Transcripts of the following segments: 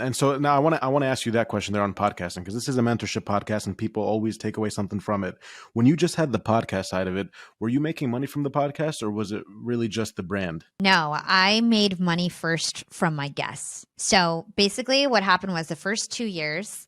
And so now I want to ask you that question there on podcasting, because this is a mentorship podcast and people always take away something from it. When you just had the podcast side of it, were you making money from the podcast, or was it really just the brand? No, I made money first from my guests. So basically what happened was the first 2 years,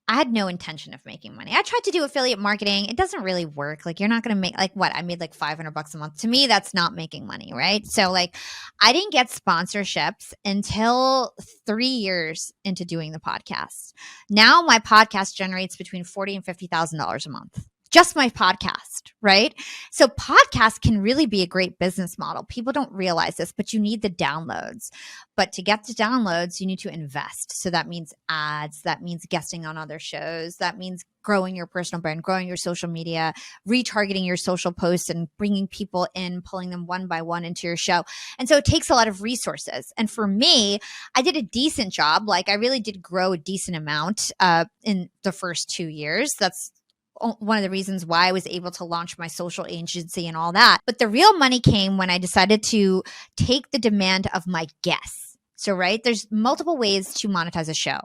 I had no intention of making money. I tried to do affiliate marketing. It doesn't really work. Like, you're not going to make like what? I made like $500 a month. To me, that's not making money, right? So like, I didn't get sponsorships until 3 years into doing the podcast. Now my podcast generates between $40,000 and $50,000 a month. Just my podcast, right? So podcast can really be a great business model. People don't realize this, but you need the downloads. But to get the downloads, you need to invest. So that means ads, that means guesting on other shows, that means growing your personal brand, growing your social media, retargeting your social posts and bringing people in, pulling them one by one into your show. And so it takes a lot of resources. And for me, I did a decent job. Like, I really did grow a decent amount in the first 2 years. That's one of the reasons why I was able to launch my social agency and all that. But the real money came when I decided to take the demand of my guests. So, right, there's multiple ways to monetize a show.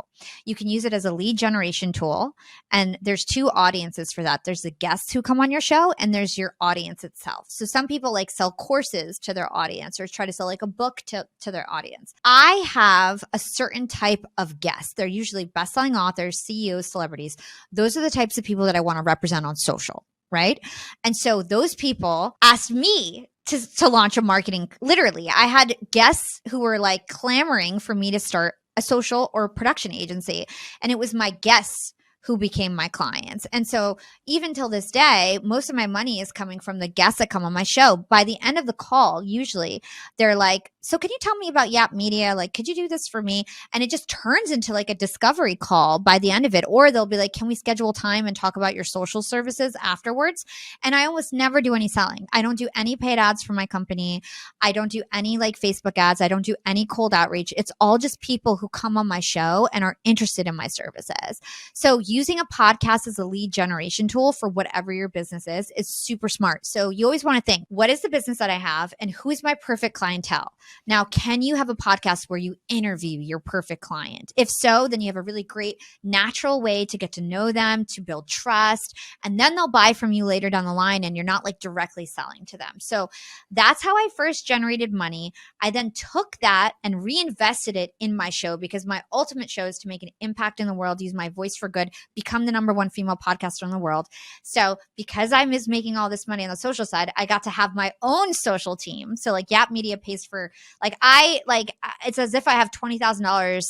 You can use it as a lead generation tool. And there's two audiences for that. There's the guests who come on your show, and there's your audience itself. So some people like sell courses to their audience or try to sell like a book to their audience. I have a certain type of guest. They're usually best-selling authors, CEOs, celebrities. Those are the types of people that I want to represent on social, right? And so those people asked me to launch a marketing. Literally, I had guests who were like clamoring for me to start a social or production agency. And it was my guests who became my clients. And so even till this day, most of my money is coming from the guests that come on my show. By the end of the call, usually they're like, so can you tell me about Yap Media? Like, could you do this for me? And it just turns into like a discovery call by the end of it. Or they'll be like, can we schedule time and talk about your social services afterwards? And I almost never do any selling. I don't do any paid ads for my company. I don't do any like Facebook ads. I don't do any cold outreach. It's all just people who come on my show and are interested in my services. So using a podcast as a lead generation tool for whatever your business is super smart. So you always want to think, what is the business that I have and who is my perfect clientele? Now, can you have a podcast where you interview your perfect client? If so, then you have a really great natural way to get to know them, to build trust, and then they'll buy from you later down the line and you're not like directly selling to them. So that's how I first generated money. I then took that and reinvested it in my show, because my ultimate show is to make an impact in the world, use my voice for good, become the #1 female podcaster in the world. So because I was making all this money on the social side, I got to have my own social team. So like Yap Media pays for it's as if I have $20,000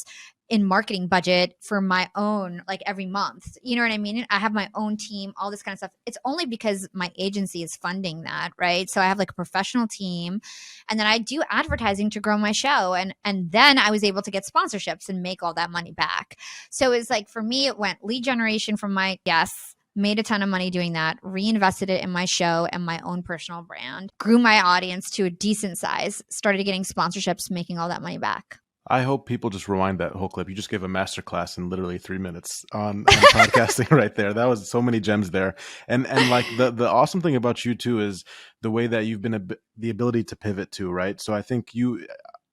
in marketing budget for my own, like every month. You know what I mean? I have my own team, all this kind of stuff. It's only because my agency is funding that, right? So I have like a professional team, and then I do advertising to grow my show. And then I was able to get sponsorships and make all that money back. So it's like, for me, it went lead generation from my guests, made a ton of money doing that, reinvested it in my show and my own personal brand, grew my audience to a decent size, started getting sponsorships, making all that money back. I hope people just rewind that whole clip. You just gave a masterclass in literally 3 minutes on podcasting right there. That was so many gems there. And like the awesome thing about you too is the way that you've been the ability to pivot too, right? So I think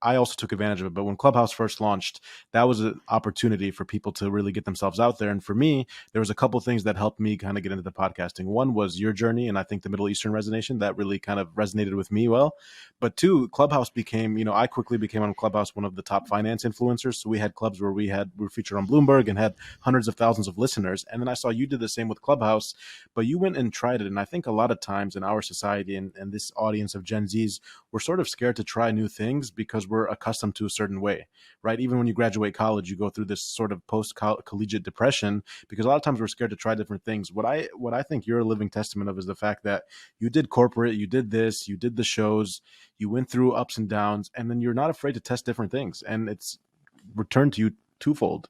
I also took advantage of it. But when Clubhouse first launched, that was an opportunity for people to really get themselves out there. And for me, there was a couple of things that helped me kind of get into the podcasting. One was your journey, and I think the Middle Eastern resonation, that really kind of resonated with me well. But two, Clubhouse became, I quickly became on Clubhouse one of the top finance influencers. So we had clubs where we were featured on Bloomberg and had hundreds of thousands of listeners. And then I saw you did the same with Clubhouse, but you went and tried it. And I think a lot of times in our society and this audience of Gen Zs, we're sort of scared to try new things because we're accustomed to a certain way, right? Even when you graduate college, you go through this sort of post-collegiate depression because a lot of times we're scared to try different things. What I think you're a living testament of is the fact that you did corporate, you did this, you did the shows, you went through ups and downs, and then you're not afraid to test different things. And it's returned to you twofold.